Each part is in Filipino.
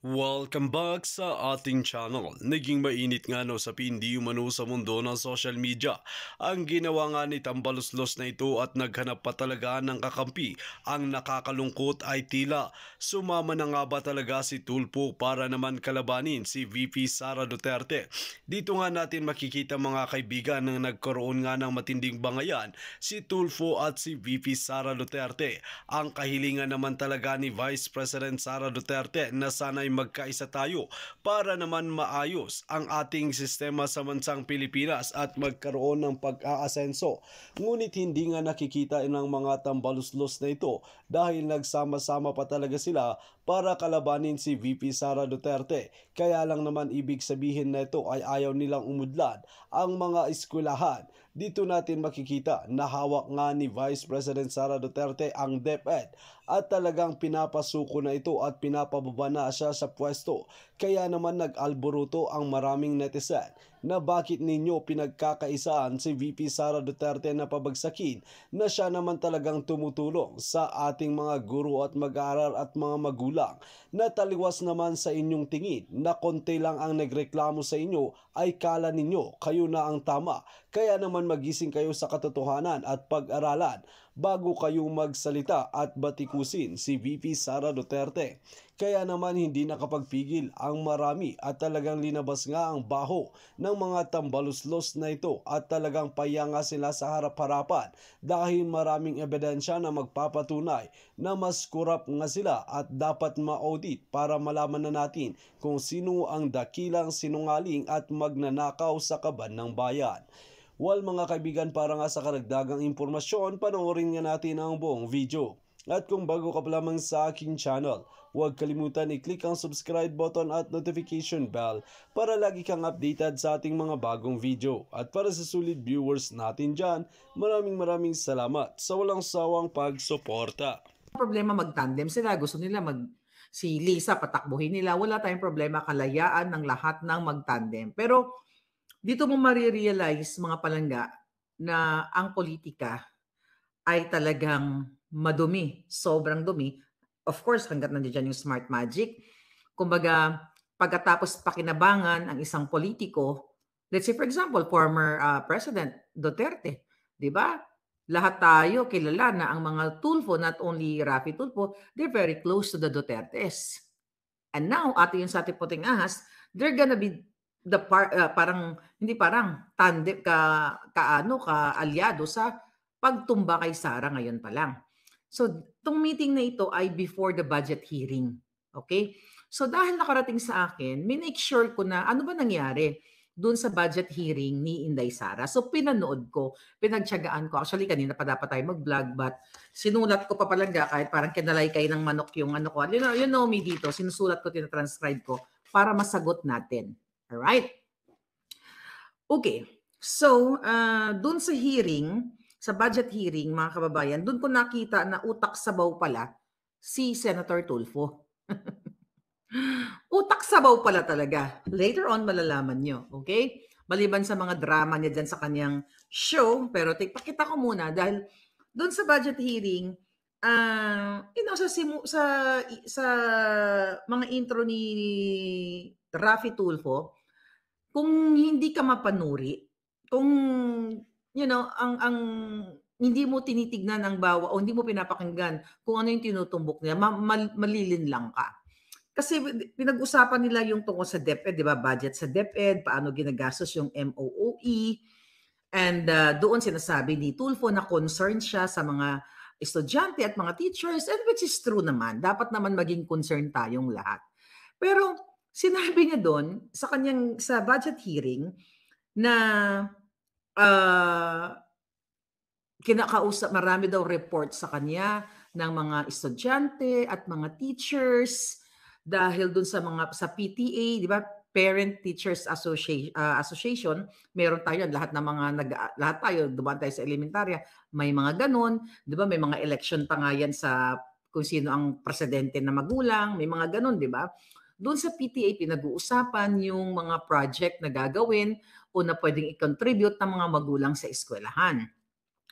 Welcome back sa ating channel. Naging mainit nga no sa hindi umano sa mundo ng social media. Ang ginawa nga ni Tambaluslos na ito at naghanap pa talaga ng kakampi. Ang nakakalungkot ay tila sumama na nga ba talaga si Tulfo para naman kalabanin si VP Sara Duterte. Dito nga natin makikita mga kaibigan na nagkaroon nga ng matinding bangayan si Tulfo at si VP Sara Duterte. Ang kahilingan naman talaga ni Vice President Sara Duterte na sana'y magkaisa tayo para naman maayos ang ating sistema sa bansang Pilipinas at magkaroon ng pag-aasenso. Ngunit hindi nga nakikita ng mga tambaluslos na ito dahil nagsama-sama pa talaga sila para kalabanin si VP Sara Duterte. Kaya lang naman ibig sabihin na ito ay ayaw nilang umudlad ang mga eskwelahan. Dito natin makikita na hawak nga ni Vice President Sara Duterte ang DepEd at talagang pinapasuko na ito at pinapababa na siya sa pwesto. Kaya naman nag-alboruto ang maraming netizen na bakit ninyo pinagkakaisaan si VP Sara Duterte na pabagsakin na siya naman talagang tumutulong sa ating mga guro at mag-aaral at mga magulang na taliwas naman sa inyong tingin na konti lang ang nagreklamo sa inyo ay kala ninyo kayo na ang tama. Kaya naman magising kayo sa katotohanan at pag-aralan bago kayo magsalita at batikusin si VP Sara Duterte. Kaya naman hindi nakapagpigil ang marami at talagang linabas nga ang baho ng mga tambaluslos na ito at talagang payanga sila sa harap-harapan dahil maraming ebidensya na magpapatunay na mas kurap nga sila at dapat ma-audit para malaman na natin kung sino ang dakilang sinungaling at magnanakaw sa kaban ng bayan. Well mga kaibigan, para nga sa karagdagang impormasyon, panoorin nga natin ang buong video. At kung bago ka pa lamang sa aking channel, huwag kalimutan i-click ang subscribe button at notification bell para lagi kang updated sa ating mga bagong video. At para sa solid viewers natin dyan, maraming salamat sa walang sawang pagsuporta. Problema mag-tandem sila, gusto nila si Lisa patakbuhin nila, wala tayong problema, kalayaan ng lahat ng mag-tandem. Pero dito mo marirealize mga palangga na ang politika ay talagang madumi, sobrang dumi. Of course, hanggat nandiyan yung smart magic. Kumbaga, pagkatapos pakinabangan ang isang politiko, let's say for example, former President Duterte, di ba? Lahat tayo kilala na ang mga Tulfo, not only Rafi Tulfo, they're very close to the Dutertes. And now, ato yung sa ating puting ahas, they're gonna be parang tandem ka-alyado sa pagtumba kay Sara ngayon pa lang. So, itong meeting na ito ay before the budget hearing. Okay? So, dahil nakarating sa akin, minake sure ko na ano ba nangyari doon sa budget hearing ni Inday Sara. So, pinanood ko, pinagtiyagaan ko. Actually, kanina pa dapat tayo mag-vlog, but sinulat ko pa palaga kahit parang kinalaykay ng manok yung ano ko. You know me dito, sinusulat ko, tinatranscribe ko para masagot natin. Alright? Okay. So, doon sa hearing, sa budget hearing, mga kababayan, doon ko nakita na utak sabaw pala si Senator Tulfo. Utak sabaw pala talaga. Later on, malalaman nyo. Okay? Maliban sa mga drama niya dyan sa kanyang show, pero pakita ko muna dahil doon sa budget hearing, sa mga intro ni Rafi Tulfo, kung hindi ka mapanuri, kung ang hindi mo tinitignan ang o hindi mo pinapakinggan kung ano yung tinutumbok niya, malilinlang ka. Kasi pinag-usapan nila yung tungkol sa DepEd, di ba? Budget sa DepEd, paano ginagastos yung MOOE. And doon sinasabi ni Tulfo na concerned siya sa mga estudyante at mga teachers, and which is true naman. Dapat naman maging concerned tayong lahat. Pero sinabi niya doon sa budget hearing na kinakausap, marami daw report sa kanya ng mga estudyante at mga teachers dahil dun sa PTA, di ba? Parent Teachers Association, meron tayo lahat tayo dumaan tayo sa elementarya, may mga ganun, di ba? May mga election pa nga yan sa kung sino ang presidente na magulang, may mga ganun, di ba? Doon sa PTA pinag-uusapan yung mga project na gagawin o na pwedeng i-contribute ng mga magulang sa eskwelahan.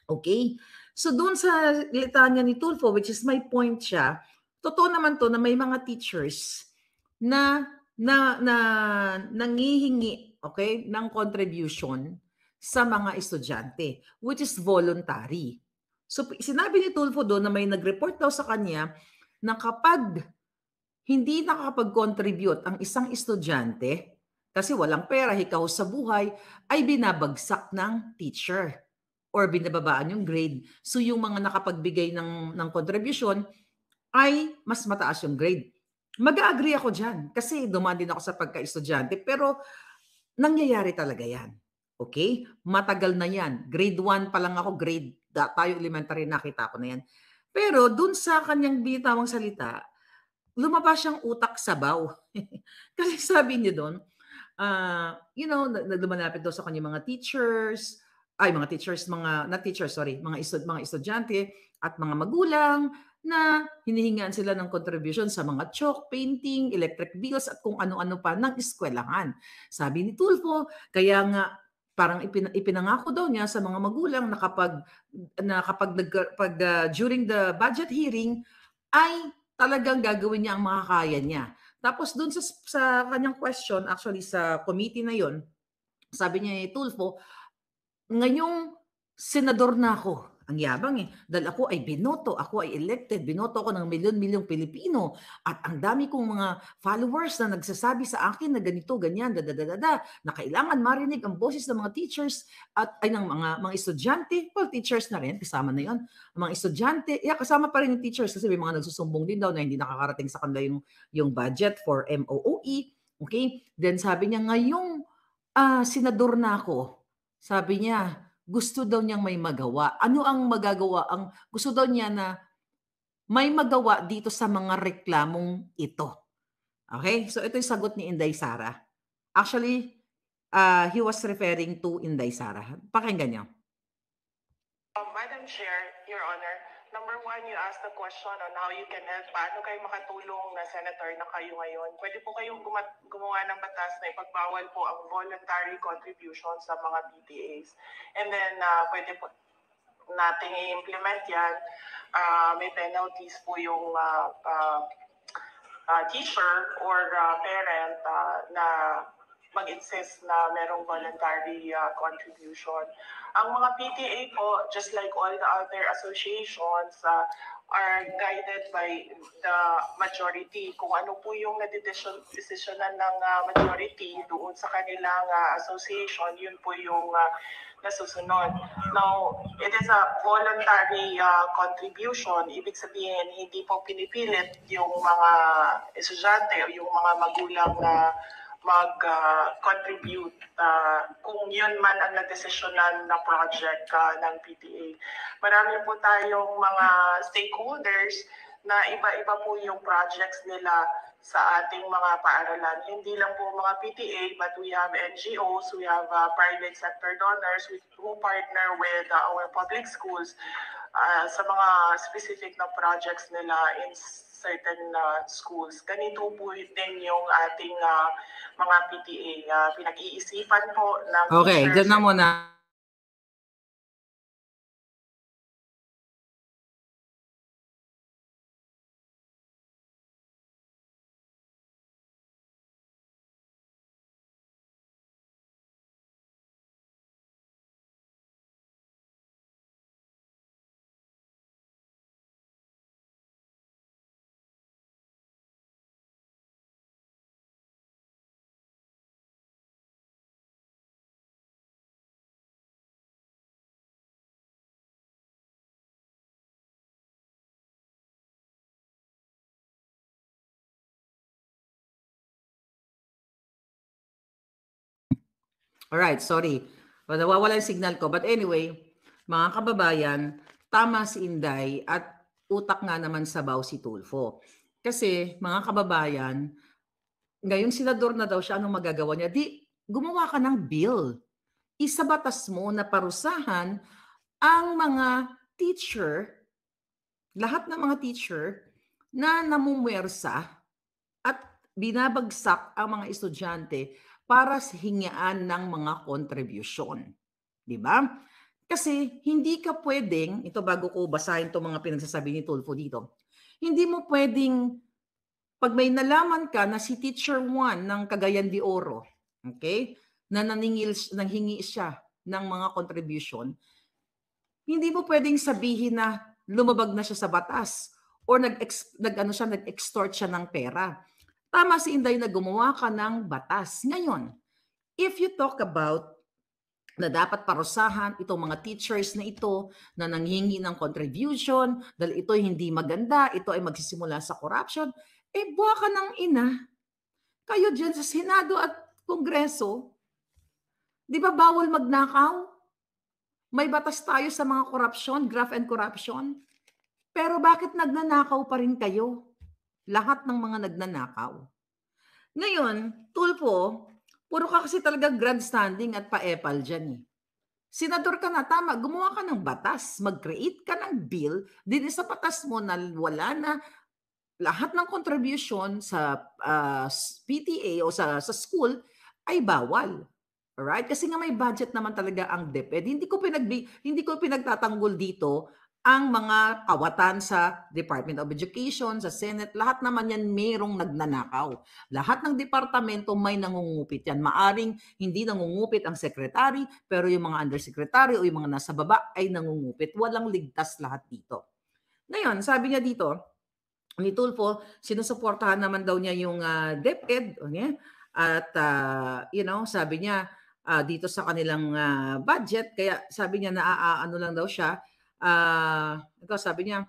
Okay? So doon sa litanya ni Tulfo, which is my point siya, totoo naman to na may mga teachers na na na nanghihingi, okay, ng contribution sa mga estudyante, which is voluntary. So, sinabi ni Tulfo doon na may nag-report daw sa kanya na kapag hindi nakakapag-contribute ang isang estudyante, kasi walang pera, hikaw sa buhay, ay binabagsak ng teacher or binababaan yung grade. So, yung mga nakapagbigay ng contribution ay mas mataas yung grade. Mag-a-agree ako diyan kasi dumaan din ako sa pagka-estudyante pero nangyayari talaga 'yan, okay. Matagal na 'yan, grade 1 pa lang ako, tayo elementary nakita ko na 'yan. Pero dun sa kanyang binitawang salita, lumabas siyang utak sabaw. Kasi sabi niya dun, lumalapit daw sa kanyang mga teachers, mga teachers, mga not teachers, sorry, mga estudyante at mga magulang na hinihingan sila ng contribution sa mga chalk, painting, electric bills at kung ano-ano pa ng eskwelahan. Sabi ni Tulfo, kaya nga parang ipinangako daw niya sa mga magulang na kapag during the budget hearing ay talagang gagawin niya ang makakaya niya. Tapos dun sa kanyang question, actually sa committee na yon, sabi niya ni Tulfo, ngayong senador na ako, ang yabang eh, dahil ako ay elected, binoto ako ng milyon-milyong Pilipino at ang dami kong mga followers na nagsasabi sa akin na ganito, ganyan, na kailangan marinig ang boses ng mga teachers at ay ng mga estudyante, well, teachers na rin, kasama na yon, mga estudyante, kasama pa rin yung teachers kasi may mga nagsusumbong din daw na hindi nakakarating sa kanila yung budget for MOOE, okay? Then sabi niya, ngayong senador na ako, sabi niya, gusto daw niyang may magawa. Ano ang magagawa? Ang gusto daw niya na may magawa dito sa mga reklamong ito. Okay? So ito yung sagot ni Inday Sara. Actually, he was referring to Inday Sara. Pakinggan niyo. Madam Chair, Your Honor, number one, you asked the question on how you can help. Paano kayo makatulong na senator na kayo ngayon? Pwede po kayong gumawa ng batas na ipagbawal po ang voluntary contribution sa mga PTAs. And then, pwede po natin i-implement yan. May penalties po yung teacher or parent na mag-insist na merong voluntary contribution. Ang mga PTA po, just like all the other associations, are guided by the majority. Kung ano po yung nadedesisyonan ng majority doon sa kanilang association, yun po yung nasusunod. Now, it is a voluntary contribution. Ibig sabihin, hindi po pinipilit yung mga estudyante o yung mga magulang na mag-contribute kung yun man ang nadesisyonan na project ng PTA. Marami po tayong mga stakeholders na iba-iba po yung projects nila sa ating mga paaralan. Hindi lang po mga PTA, but we have NGOs, we have private sector donors who partner with our public schools sa mga specific na projects nila in certain schools. Ganito po din yung ating mga PTA. Pinag-iisipan po ng Okay, dyan na muna. Alright, sorry. Nawawala yung signal ko. But anyway, mga kababayan, tama si Inday at utak nga naman sabaw si Tulfo. Kasi mga kababayan, ngayong senador na daw siya, anong magagawa niya? Di, gumawa ka ng bill. Isabatas mo na parusahan ang mga teacher, lahat ng mga teacher na namumwersa at binabagsak ang mga estudyante para sa hingian ng mga kontribusyon. Di ba? Kasi hindi ka pwedeng, ito bago ko basahin itong mga pinagsasabi ni Tulfo dito, hindi mo pwedeng pag may nalaman ka na si Teacher 1 ng Cagayan de Oro, okay, na nanghingi siya ng mga contribution, hindi mo pwedeng sabihin na lumabag na siya sa batas or nag-extort siya ng pera. Tama si Inday na gumawa ka ng batas. Ngayon, if you talk about na dapat parusahan itong mga teachers na ito na nanghingi ng contribution dahil ito hindi maganda, ito ay magsisimula sa corruption, buwa ka ng ina. Kayo dyan sa Senado at Kongreso, di ba bawal magnakaw? May batas tayo sa mga corruption, graft and corruption. Pero bakit nagnanakaw pa rin kayo? Lahat ng mga nagnanakaw. Ngayon, Tulfo, puro ka kasi talaga grandstanding at pa-epal dyan eh. Senador ka na, tama, gumawa ka ng batas, mag-create ka ng bill, din sa batas mo na wala na lahat ng contribution sa PTA o sa school ay bawal. Alright? Kasi nga may budget naman talaga ang DepEd. Hindi ko pinagtatanggol dito ang mga kawatan sa Department of Education, sa Senate, lahat naman yan mayroong nagnanakaw. Lahat ng departamento may nangungupit yan. Maaring hindi nangungupit ang secretary, pero yung mga undersecretary o yung mga nasa baba ay nangungupit. Walang ligtas lahat dito. Ngayon, sabi niya dito, ni Tulfo, sinusuportahan naman daw niya yung DepEd. Okay? At, sabi niya, dito sa kanilang budget, kaya sabi niya na ano lang daw siya, ito sabi niya,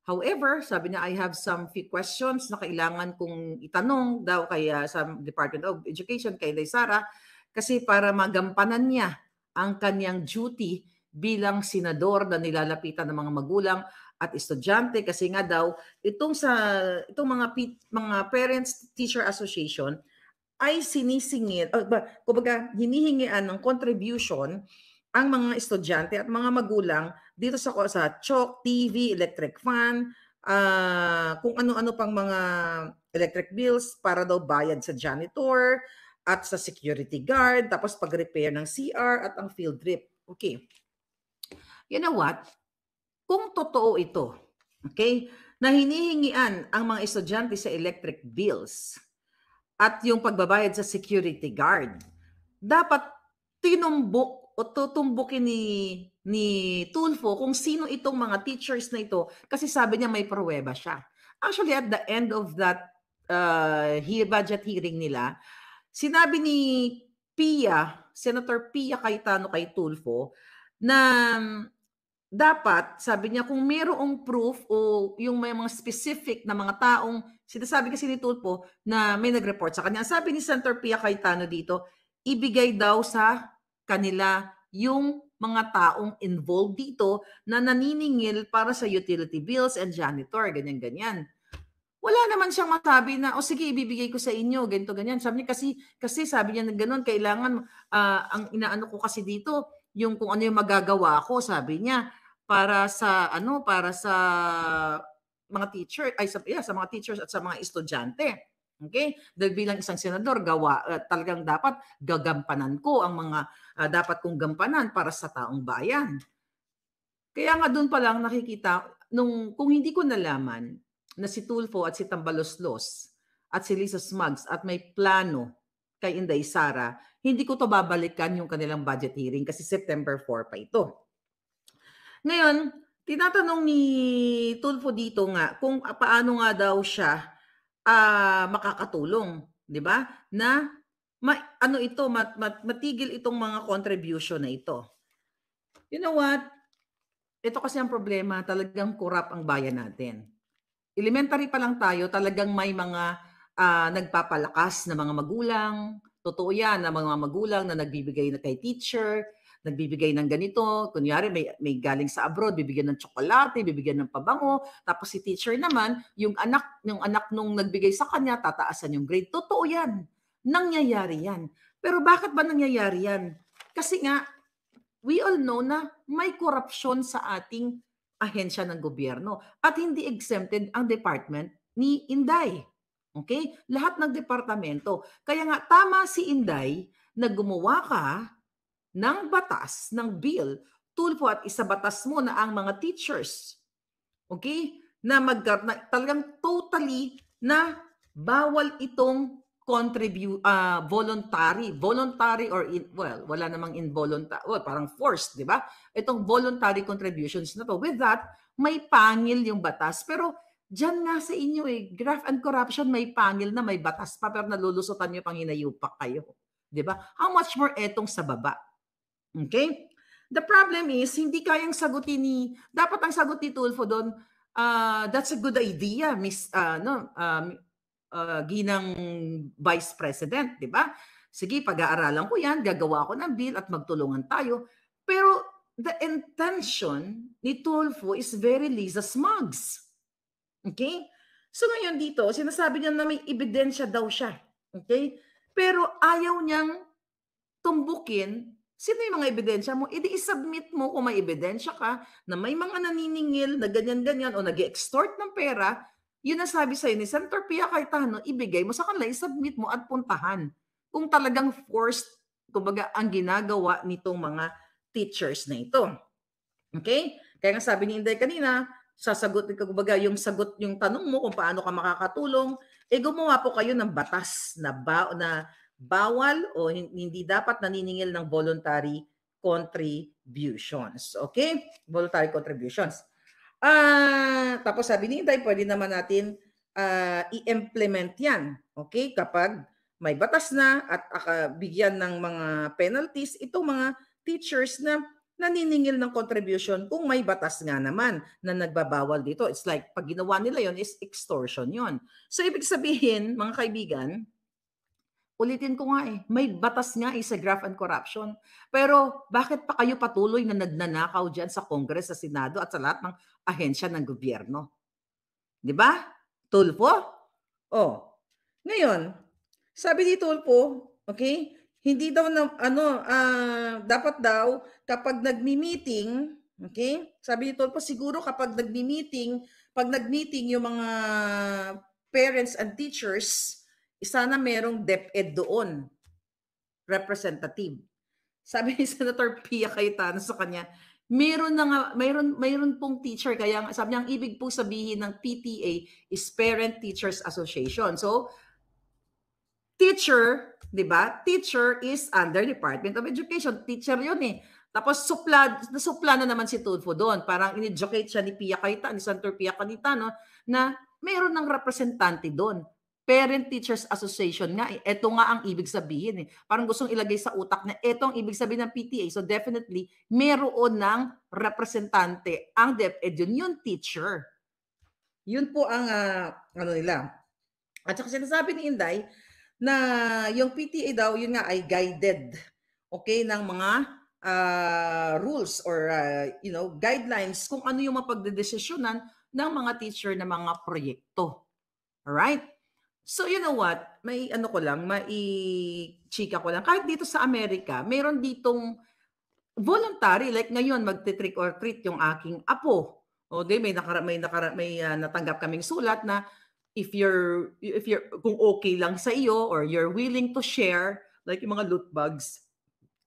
however, sabi niya, I have some few questions na kailangan kong itanong daw kaya sa Department of Education, kay Inday Sara, kasi para magampanan niya ang kanyang duty bilang senador na nilalapitan ng mga magulang at estudyante, kasi nga daw itong mga Parents Teacher Association ay sinisingil, kumbaga hinihingian ng contribution ang mga estudyante at mga magulang dito sa chalk, TV, electric fan, kung ano-ano pang mga electric bills para daw bayad sa janitor at sa security guard, tapos pag-repair ng CR at ang field trip. Okay. You know what? Kung totoo ito, okay, na hinihingian ang mga estudyante sa electric bills at yung pagbabayad sa security guard, dapat tinumbok o tutumbukin ni Tulfo kung sino itong mga teachers na ito, kasi sabi niya may pruweba siya. Actually, at the end of that budget hearing nila, sinabi ni Senator Pia Cayetano kay Tulfo na dapat, sabi niya, kung mayroong proof o yung may mga specific na mga taong, sinasabi kasi ni Tulfo na may nag-report sa kanya. Sabi ni Senator Pia Cayetano dito, ibigay daw sa kanila yung mga taong involved dito na naniningil para sa utility bills and janitor, ganyan-ganyan. Wala naman siyang masabi na, sige, ibibigay ko sa inyo, ganito, ganyan. Sabi niya, kasi sabi niya na gano'n, kailangan, ang inaano ko kasi dito, yung kung ano yung magagawa ko, sabi niya, para sa mga teacher, sa mga teachers at sa mga estudyante. Okay? Dahil bilang isang senador, talagang dapat gagampanan ko ang mga dapat kong gampanan para sa taong bayan. Kaya nga doon pa lang nakikita, kung hindi ko nalaman na si Tulfo at si Tambaloslos at si Lisa Smugs at may plano kay Inday Sara, hindi ko to babalikan yung kanilang budget hearing kasi September 4 pa ito. Ngayon, tinatanong ni Tulfo dito nga kung paano nga daw siya makakatulong, 'di ba? Na matigil itong mga contribution na ito. You know what? Ito kasi ang problema, talagang corrupt ang bayan natin. Elementary pa lang tayo, talagang may mga nagpapalakas na mga magulang. Totoo yan, na mga magulang na nagbibigay na kay teacher, nagbibigay ng ganito. Kunyari, may galing sa abroad, bibigyan ng tsokolate, bibigyan ng pabango. Tapos si teacher naman, yung anak nung nagbigay sa kanya, tataasan yung grade. Totoo yan. Nangyayari yan. Pero bakit ba nangyayari yan? Kasi nga, we all know na may korupsyon sa ating ahensya ng gobyerno at hindi exempted ang department ni Inday. Okay? Lahat ng departamento. Kaya nga tama si Inday na gumawa ka ng batas, ng bill, Tulfo, at isabatas mo na ang mga teachers, okay, na talagang totally na bawal itong voluntary or wala namang involuntary, parang forced, di ba? Itong voluntary contributions na to. With that, may pangil yung batas. Pero dyan nga sa inyo graft and corruption, may pangil na, may batas pa, pero nalulusutan nyo pang hinayupak kayo. Di ba? How much more etong sa baba? Okay? The problem is, hindi kayang sagutin dapat ang sagot ni Tulfo doon, that's a good idea, ginang Vice President, di ba? Sige, pag-aaralan ko yan, gagawa ko ng bill at magtulungan tayo. Pero the intention ni Tulfo is very Lisa Smugs. Okay? So ngayon dito, sinasabi niya na may ebidensya daw siya. Okay? Pero ayaw niyang tumbukin. Sino yung mga ebidensya mo? I-submit mo kung may ebidensya ka na may mga naniningil na ganyan-ganyan o nag-extort ng pera. Yun ang sabi sa'yo ni Senator Pia Cayetano, ibigay mo sa kanila, i-submit mo at puntahan. Kung talagang forced, kumbaga, ang ginagawa nitong mga teachers na ito. Okay? Kaya nga sabi ni Inday kanina, sasagutin ka, kumbaga, yung tanong mo kung paano ka makakatulong, gumawa po kayo ng batas na bawal o hindi dapat naniningil ng voluntary contributions. Okay? Voluntary contributions. Tapos sabi ni Inday, pwede naman natin i-implement yan. Okay? Kapag may batas na at bigyan ng mga penalties, itong mga teachers na naniningil ng contribution kung may batas nga naman na nagbabawal dito. It's like, pag ginawa nila yon is extortion yon. So, ibig sabihin, mga kaibigan, ulitin ko nga may batas nga sa graft and corruption. Pero bakit pa kayo patuloy na nagnanakaw dyan sa Congress, sa Senado at sa lahat ng ahensya ng gobyerno? Di ba? Tulfo? Ngayon, sabi ni Tulfo, okay, hindi daw dapat daw kapag nagmi-meeting, okay? Sabi ni Tulfo, siguro kapag nagmi-meeting, pag nag-meeting yung mga parents and teachers, sana merong DepEd doon, representative. Sabi ni Senator Pia Cayetano sa kanya, mayroon pong teacher, kaya sabi niya, ang ibig po sabihin ng PTA is Parent Teachers Association. So, teacher, di ba? Teacher is under Department of Education. Teacher yun Tapos nasupla na naman si Tulfo doon. Parang in-educate siya ni Senator Pia Cayetano na mayroon ng representante doon. Parent Teachers Association nga. Ito nga ang ibig sabihin. Parang gustong ilagay sa utak na ito ang ibig sabihin ng PTA. So definitely, meron ng representante. Ang DepEd yung teacher. Yun po ang nila. At saka sinasabi ni Inday na yung PTA daw, yun nga ay guided. Okay, ng mga rules or guidelines kung ano yung mapagdedesisyonan ng mga teacher na mga proyekto. Alright? So you know what, may chika ko lang. Kahit dito sa Amerika, mayroon ditong voluntary, like ngayon magte-trick or treat yung aking apo. May natanggap kaming sulat na if you're kung okay lang sa iyo or you're willing to share, like yung mga loot bags,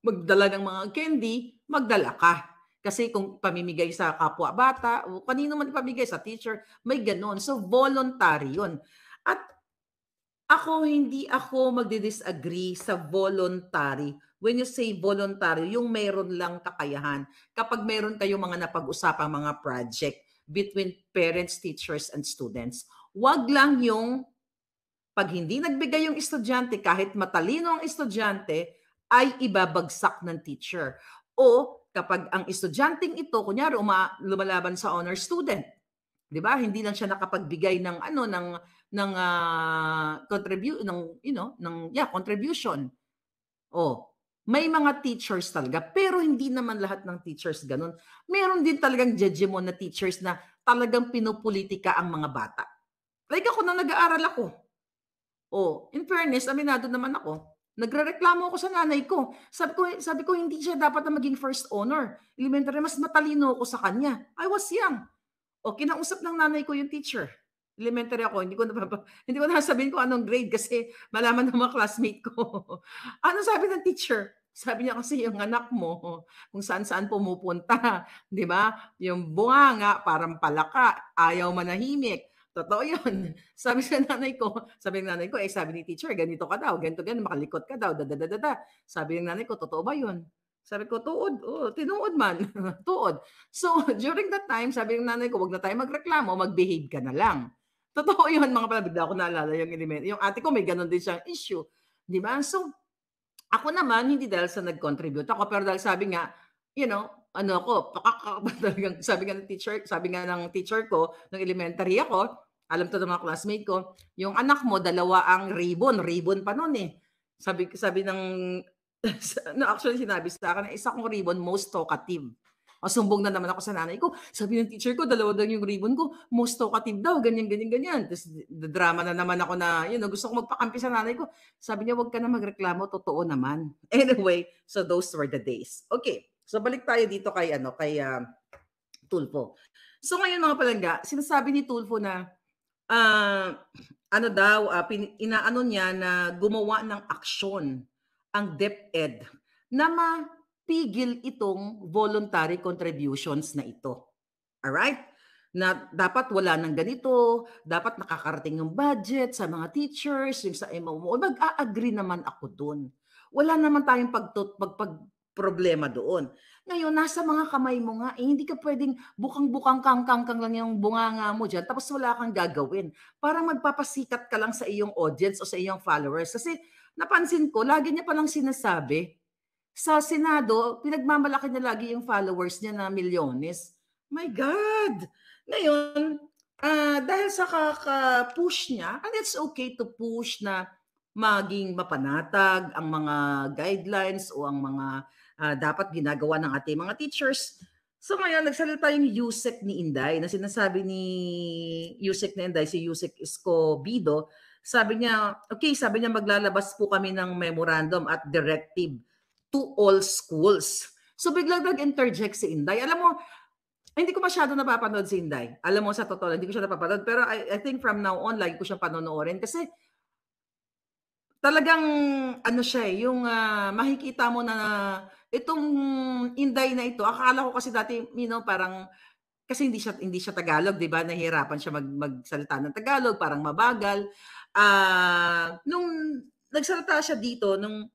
magdala ng mga candy, magdala ka. Kasi kung pamimigay sa kapwa bata, o kanino man ipamigay, sa teacher, may ganon. So voluntary yun. At hindi ako magdi-disagree sa voluntary. When you say voluntary, yung meron lang kakayahan. Kapag meron kayong mga napag-usapang mga project between parents, teachers, and students, wag lang yung pag hindi nagbigay yung estudyante, kahit matalino ang estudyante, ay ibabagsak ng teacher. O kapag ang estudyanteng ito, kunyari lumalaban sa honor student, 'di ba? Hindi lang siya nakapagbigay ng contribution. May mga teachers talaga, pero hindi naman lahat ng teachers ganun. Meron din talagang judgment na teachers na talagang pinupolitika ang mga bata. Like ako nung nag-aaral ako. In fairness, aminado naman ako. Nagrereklamo ako sa nanay ko. Sabi ko hindi siya dapat na maging first honor. Elementary, mas matalino ako sa kanya. I was young. Kinausap ng nanay ko yung teacher. Elementary ako, hindi ko na sabihin ko anong grade kasi malaman ng mga classmate ko. Ano sabi ng teacher? Sabi niya kasi yung anak mo, kung saan-saan pumupunta, di ba? Yung bunganga, parang palaka, ayaw manahimik. Totoo yun. Sabi sa nanay ko, sabi ng nanay ko, sabi ni teacher, ganito ka daw, ganito, ganito, makalikot ka daw, da. Sabi ng nanay ko, totoo ba yun? Sabi ko, tuod. Oh, tinuod man. Tuod. So, during that time, sabi ng nanay ko, wag na tayo magreklamo, mag-behave ka na lang. Totoo yun, mga pala, bigla ko naalala yung element. Yung ate ko, may ganun din siyang issue. Di ba? So, ako naman, hindi dahil sa nag-contribute ako, pero dahil sabi nga, ano ako, talagang sabi nga ng teacher ko, nung elementary ako, alam to ng mga classmate ko, yung anak mo, 2 ang ribbon pa noon eh. Sabi ng, no, actually sinabi sa akin, isa kong ribbon, most talkative. O sumbong na naman ako sa nanay ko. Sabi ng teacher ko, 2 daw yung ribbon ko, most talkative daw, ganyan. Tapos drama na naman ako na, gusto ko magpakampi sa nanay ko. Sabi niya, wag ka na magreklamo, totoo naman. Anyway, so those were the days. Okay, so balik tayo dito kay Tulfo. So ngayon mga palangga, sinasabi ni Tulfo na inaano niya na gumawa ng aksyon ang DepEd na mapigil itong voluntary contributions na ito. Alright? Na dapat wala nang ganito, dapat nakakarating yung budget sa mga teachers, yung sa MOO. Mag-a-agree naman ako doon. Wala naman tayong problema doon. Ngayon, nasa mga kamay mo nga, hindi ka pwedeng bukang-bukang kang lang yung bunganga mo dyan, tapos wala kang gagawin. Parang magpapasikat ka lang sa iyong audience o sa iyong followers. Kasi napansin ko, lagi niya palang sinasabi, sa Senado, pinagmamalaki niya lagi yung followers niya na milyones. My God! Ngayon, dahil sa kaka-push niya, and it's okay to push na maging mapanatag ang mga guidelines o ang mga dapat ginagawa ng ating mga teachers. So ngayon, nagsalita yung Yusek ni Inday na sinasabi ni Yusek ni Inday, si Yusek Escobido, sabi niya maglalabas po kami ng memorandum at directive to all schools. So biglang nag-interject si Inday. Alam mo, hindi ko masyado napapanood si Inday. Alam mo, sa totoo, hindi ko siya napapanood. Pero I think from now on, lagi ko siya panonoorin. Kasi talagang, siya yung makikita mo na itong Inday na ito, akala ko kasi dati, parang, kasi hindi siya Tagalog, di ba? Nahihirapan siya magsalita ng Tagalog, parang mabagal. Nung nagsalita siya dito, nung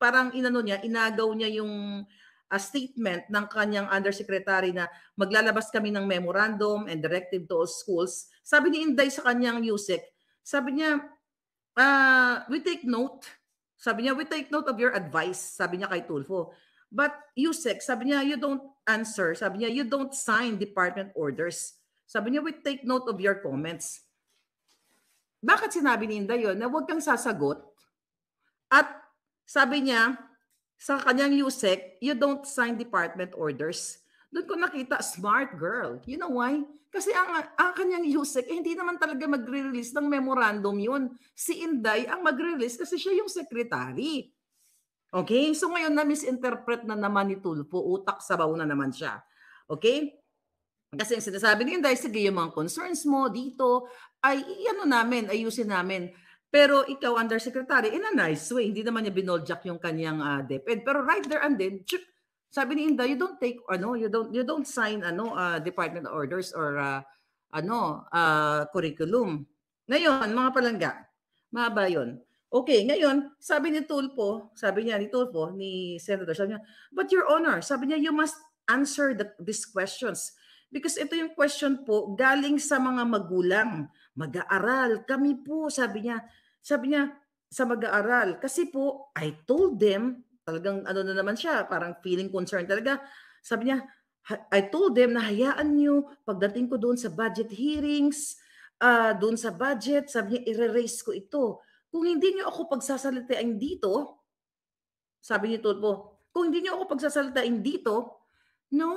parang inagaw niya yung statement ng kanyang undersecretary na maglalabas kami ng memorandum and directive to all schools. Sabi ni Inday sa kanyang Yusek, sabi niya, we take note. Sabi niya, we take note of your advice. Sabi niya kay Tulfo. But Yusek, sabi niya, you don't answer. Sabi niya, you don't sign department orders. Sabi niya, we take note of your comments. Bakit sinabi ni Inday yun? Na huwag kang sasagot. At sabi niya, sa kanyang Yusek, you don't sign department orders. Doon ko nakita, smart girl. You know why? Kasi ang kanyang Yusek, hindi naman talaga magre-release ng memorandum yun. Si Inday ang magre-release kasi siya yung secretary. Okay? So ngayon na-misinterpret na naman ni Tulfo, utak sabaw na naman siya. Okay? Kasi ang sinasabi ni Inday, sige yung mga concerns mo dito, ayusin namin. Pero ikaw, undersecretary, in a nice way, hindi naman niya binoljak yung kanyang DepEd. Pero right there and then, sabi ni Inday, you don't sign department orders or curriculum. Ngayon, mga palangga, mahaba yun. Okay, ngayon, sabi ni Tulfo, ni Senator, sabi niya, but Your Honor, sabi niya, you must answer these questions. Because ito yung question po, galing sa mga magulang, mag-aaral. Kami po, sabi niya, sa mag-aaral. Kasi po, I told them, talagang na naman siya, parang feeling concerned talaga. Sabi niya, I told them na hayaan niyo, pagdating ko doon sa budget hearings, doon sa budget, sabi niya, i-raise ko ito. Kung hindi niyo ako pagsasalitain dito, sabi ni Tulfo, kung hindi niyo ako pagsasalitain dito, no.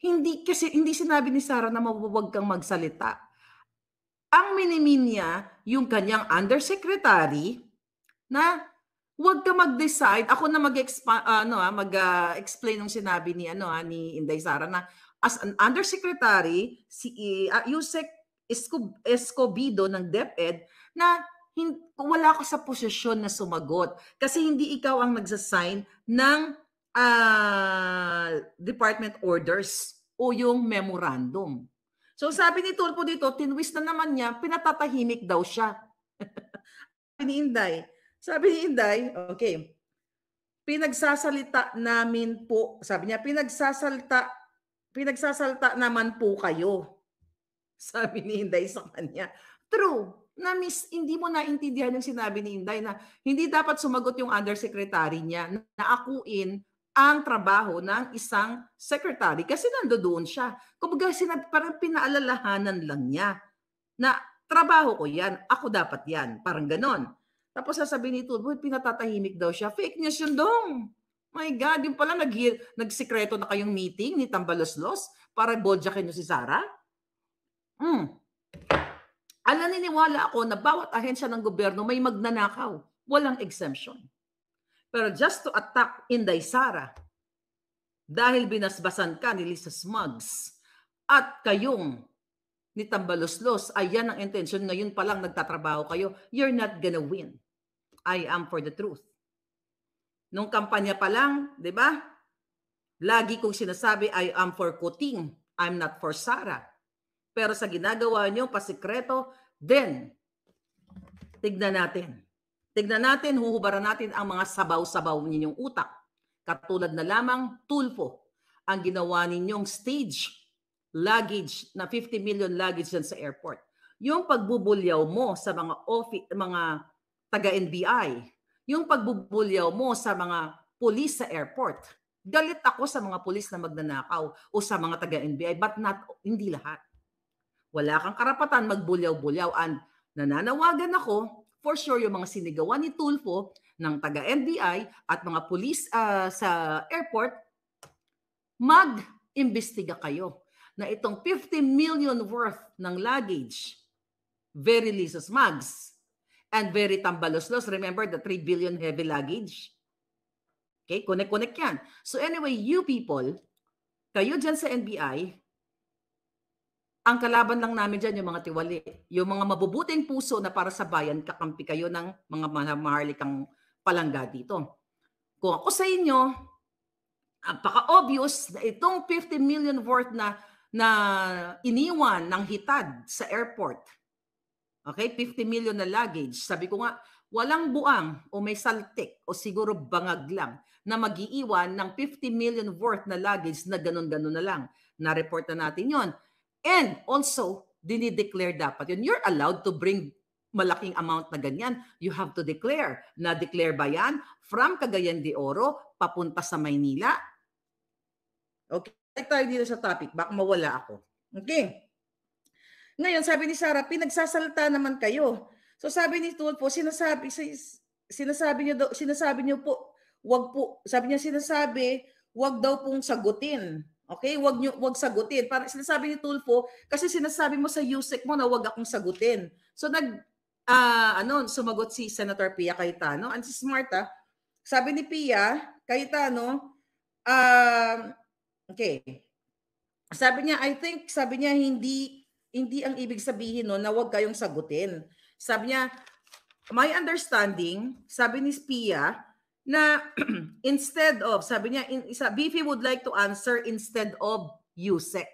Hindi sinabi ni Sara na mabuwag kang magsalita. Ang minimin niya yung kanyang undersecretary na huwag ka mag-decide. Ako na mag-explain ng sinabi ni Inday Sara na as an undersecretary, si Yusek Escobido ng DepEd na wala ka sa posisyon na sumagot kasi hindi ikaw ang nagsasign ng department orders o yung memorandum. So sabi ni Tulfo dito, tinwist na naman niya, pinatatahimik daw siya. Sabi ni Inday, okay, pinagsasalita namin po, sabi niya, pinagsasalita naman po kayo. Sabi ni Inday sa kanya. True. Hindi mo naintindihan yung sinabi ni Inday na hindi dapat sumagot yung undersecretary niya na akuin ang trabaho ng isang secretary kasi nandoon siya. Kumbaga parang pinaalalahanan lang niya na trabaho ko yan, ako dapat yan. Parang ganon. Tapos sasabihin ni Tulfo, pinatatahimik daw siya. Fake news yun dong. My God, yung pala nagsikreto na kayong meeting ni Tambaloslos para bodyakin nyo si Sara? Naniniwala ako na bawat ahensya ng gobyerno may magnanakaw. Walang exemption. Pero just to attack Inday Sara, dahil binasbasan ka ni Lisa Smugs at kayong ni Tambaloslos, ayan ang intention, ngayon pa lang nagtatrabaho kayo, you're not gonna win. I am for the truth. Nung kampanya pa lang, di ba? Lagi kong sinasabi, I am for Kuting, I'm not for Sara. Pero sa ginagawa nyo, pasikreto, then, tignan natin, huhubaran natin ang mga sabaw-sabaw ninyong utak. Katulad na lamang Tulfo, ang ginawa ninyong stage luggage na 50 million luggage dyan sa airport. Yung pagbubulyaw mo sa mga taga-NBI, yung pagbubulyaw mo sa mga pulis sa airport. Galit ako sa mga pulis na magnanakaw o sa mga taga-NBI, but hindi lahat. Wala kang karapatan magbulyaw-bulyaw. And nananawagan ako, for sure yung mga sinigawan ni Tulfo ng taga-NBI at mga pulis sa airport, mag-imbestiga kayo na itong 50 million worth ng luggage, very Lisa Smugs and very Tambaloslos. Remember the 3 billion heavy luggage? Okay, connect yan. So anyway, you people, kayo dyan sa NBI, ang kalaban lang namin dyan yung mga tiwali, yung mga mabubuting puso na para sa bayan, kakampi kayo ng mga maharlikang palangga dito. Kung ako sa inyo, napaka-obvious na itong 50 million worth na iniwan ng hitad sa airport. Okay, 50 million na luggage. Sabi ko nga, walang buang o may saltik o siguro bangag lang na mag-iiwan ng 50 million worth na luggage na ganun-ganun na lang. Na-report na natin yon. And also, dinideclare dapat yun. You're allowed to bring malaking amount na ganyan. You have to declare. Na-declare ba yan? From Cagayan de Oro, papunta sa Maynila. Okay, tayo dito sa topic. Baka mawala ako. Okay. Ngayon, sabi ni Sara, pinagsasalita naman kayo. So sabi ni Tulfo, sinasabi niyo po, wag po. Sabi niya sinasabi, wag daw pong sagutin. Okay? Wag sagutin. Para sinasabi ni Tulfo, kasi sinasabi mo sa USEC mo na wag akong sagutin. So sumagot si Senator Pia Cayetano. And si Smarta, sabi ni Pia Cayetano, okay. Sabi niya, hindi ang ibig sabihin no na wag kayong sagutin. Sabi niya, my understanding, sabi ni Pia, na instead of, sabi niya, Biffy would like to answer instead of USEC.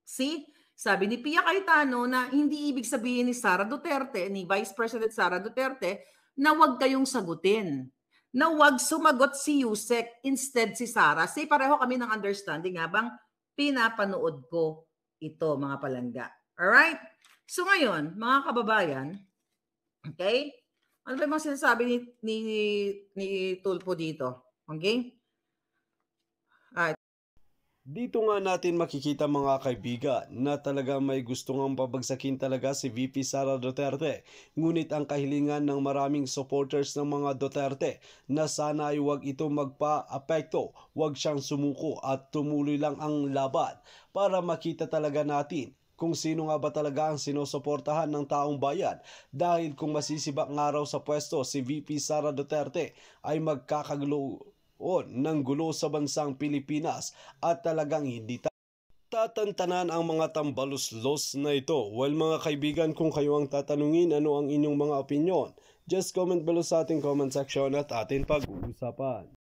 See? Sabi ni Pia Cayetano na hindi ibig sabihin ni Sara Duterte, ni Vice President Sara Duterte, na wag kayong sagutin. Na wag sumagot si USEC, instead si Sara. See, pareho kami ng understanding habang pinapanood ko ito, mga palangga. Alright? So ngayon, mga kababayan, okay? Ano ba yung mga sinasabi ni Tulfo dito? Okay? Alright. Dito nga natin makikita mga kaibigan na talaga may gusto ngang pabagsakin talaga si VP Sara Duterte. Ngunit ang kahilingan ng maraming supporters ng mga Duterte na sana ay huwag ito magpa-apekto, huwag siyang sumuko at tumuloy lang ang laban para makita talaga natin kung sino nga ba talaga ang sinusuportahan ng taong bayan, dahil kung masisibak nga raw sa pwesto si VP Sara Duterte ay magkakagulo ng gulo sa bansang Pilipinas at talagang hindi tatantanan ang mga tambaluslos na ito. Well mga kaibigan, kung kayo ang tatanungin ano ang inyong mga opinion, just comment below sa ating comment section at atin pag-uusapan.